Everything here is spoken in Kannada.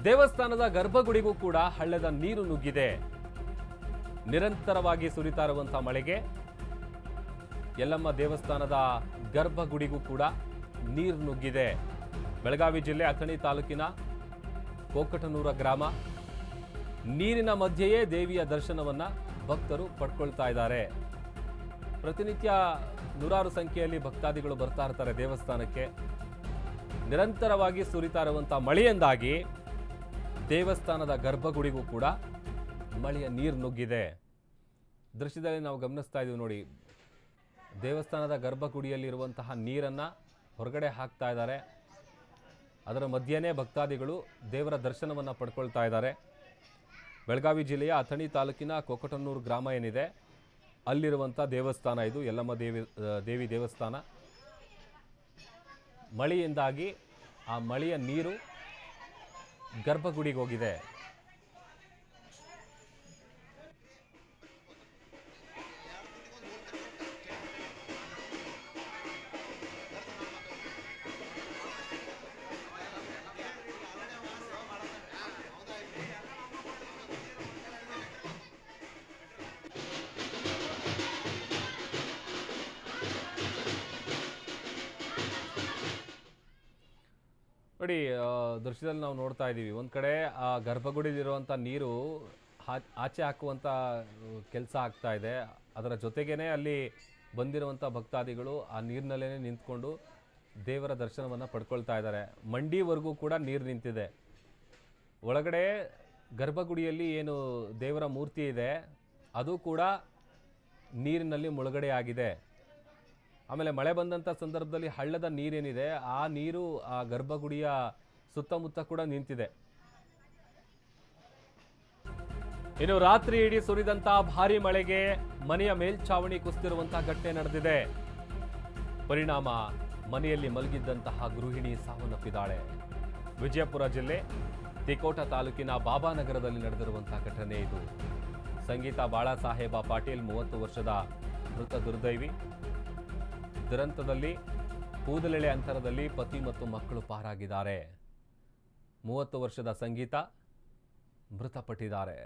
ದೇವಸ್ಥಾನದ ಗರ್ಭಗುಡಿಗೂ ಕೂಡ ಹಳ್ಳದ ನೀರು ನುಗ್ಗಿದೆ. ನಿರಂತರವಾಗಿ ಸುರಿತಾ ಇರುವಂತಹ ಮಳೆಗೆ ಯಲ್ಲಮ್ಮ ದೇವಸ್ಥಾನದ ಗರ್ಭಗುಡಿಗೂ ಕೂಡ ನೀರು ನುಗ್ಗಿದೆ. ಬೆಳಗಾವಿ ಜಿಲ್ಲೆ ಅಥಣಿ ತಾಲೂಕಿನ ಕೋಕಟನೂರ ಗ್ರಾಮ ನೀರಿನ ಮಧ್ಯೆಯೇ ದೇವಿಯ ದರ್ಶನವನ್ನ ಭಕ್ತರು ಪಡ್ಕೊಳ್ತಾ ಇದ್ದಾರೆ. ಪ್ರತಿನಿತ್ಯ ನೂರಾರು ಸಂಖ್ಯೆಯಲ್ಲಿ ಭಕ್ತಾದಿಗಳು ಬರ್ತಾ ಇರ್ತಾರೆ ದೇವಸ್ಥಾನಕ್ಕೆ. ನಿರಂತರವಾಗಿ ಸುರಿತಾ ಇರುವಂತಹ ಮಳೆಯಿಂದಾಗಿ ದೇವಸ್ಥಾನದ ಗರ್ಭಗುಡಿಗೂ ಕೂಡ ಮಳೆಯ ನೀರು ನುಗ್ಗಿದೆ. ದೃಶ್ಯದಲ್ಲಿ ನಾವು ಗಮನಿಸ್ತಾ ಇದೀವಿ ನೋಡಿ, ದೇವಸ್ಥಾನದ ಗರ್ಭಗುಡಿಯಲ್ಲಿರುವಂತಹ ನೀರನ್ನು ಹೊರಗಡೆ ಹಾಕ್ತಾ ಇದ್ದಾರೆ. ಅದರ ಮಧ್ಯೆನೇ ಭಕ್ತಾದಿಗಳು ದೇವರ ದರ್ಶನವನ್ನು ಪಡ್ಕೊಳ್ತಾ ಇದ್ದಾರೆ. ಬೆಳಗಾವಿ ಜಿಲ್ಲೆಯ ಅಥಣಿ ತಾಲೂಕಿನ ಕೋಕಟನೂರು ಗ್ರಾಮ ಏನಿದೆ ಅಲ್ಲಿರುವಂಥ ದೇವಸ್ಥಾನ ಇದು, ಯಲ್ಲಮ್ಮ ದೇವಿ ದೇವಸ್ಥಾನ. ಮಳೆಯಿಂದಾಗಿ ಆ ಮಳೆಯ ನೀರು ಗರ್ಭಗುಡಿಗೆ ಹೋಗಿದೆ. ನೋಡಿ, ದೃಶ್ಯದಲ್ಲಿ ನಾವು ನೋಡ್ತಾ ಇದ್ದೀವಿ, ಒಂದು ಕಡೆ ಆ ಗರ್ಭಗುಡಿಲಿರುವಂಥ ನೀರು ಆಚೆ ಹಾಕುವಂಥ ಕೆಲಸ ಆಗ್ತಾ ಇದೆ. ಅದರ ಜೊತೆಗೇನೆ ಅಲ್ಲಿ ಬಂದಿರುವಂಥ ಭಕ್ತಾದಿಗಳು ಆ ನೀರಿನಲ್ಲೇ ನಿಂತ್ಕೊಂಡು ದೇವರ ದರ್ಶನವನ್ನು ಪಡ್ಕೊಳ್ತಾ ಇದ್ದಾರೆ. ಮಂಡಿವರೆಗೂ ಕೂಡ ನೀರು ನಿಂತಿದೆ. ಒಳಗಡೆ ಗರ್ಭಗುಡಿಯಲ್ಲಿ ಏನು ದೇವರ ಮೂರ್ತಿ ಇದೆ ಅದು ಕೂಡ ನೀರಿನಲ್ಲಿ ಮುಳುಗಡೆ ಆಗಿದೆ. ಆಮೇಲೆ ಮಳೆ ಬಂದಂಥ ಸಂದರ್ಭದಲ್ಲಿ ಹಳ್ಳದ ನೀರೇನಿದೆ ಆ ನೀರು ಆ ಗರ್ಭಗುಡಿಯ ಸುತ್ತಮುತ್ತ ಕೂಡ ನಿಂತಿದೆ. ಇನ್ನು ರಾತ್ರಿ ಇಡೀ ಸುರಿದಂತಹ ಭಾರಿ ಮಳೆಗೆ ಮನೆಯ ಮೇಲ್ಛಾವಣಿ ಕುಸಿದಿರುವಂತಹ ಘಟನೆ ನಡೆದಿದೆ. ಪರಿಣಾಮ ಮನೆಯಲ್ಲಿ ಮಲಗಿದ್ದಂತಹ ಗೃಹಿಣಿ ಸಾವನ್ನಪ್ಪಿದ್ದಾಳೆ. ವಿಜಯಪುರ ಜಿಲ್ಲೆ ತಿಕೋಟ ತಾಲೂಕಿನ ಬಾಬಾನಗರದಲ್ಲಿ ನಡೆದಿರುವಂತಹ ಘಟನೆ ಇದು. ಸಂಗೀತ ಬಾಳಾಸಾಹೇಬ ಪಾಟೀಲ್ 30 ವರ್ಷದ ಮೃತ ದುರ್ದೈವಿ. ದುರಂತದಲ್ಲಿ ಕೂದಲೆಳೆ ಅಂತರದಲ್ಲಿ ಪತಿ ಮತ್ತು ಮಕ್ಕಳು ಪಾರಾಗಿದ್ದಾರೆ. 30 ವರ್ಷದ ಸಂಗೀತ ಮೃತಪಟ್ಟಿದ್ದಾರೆ.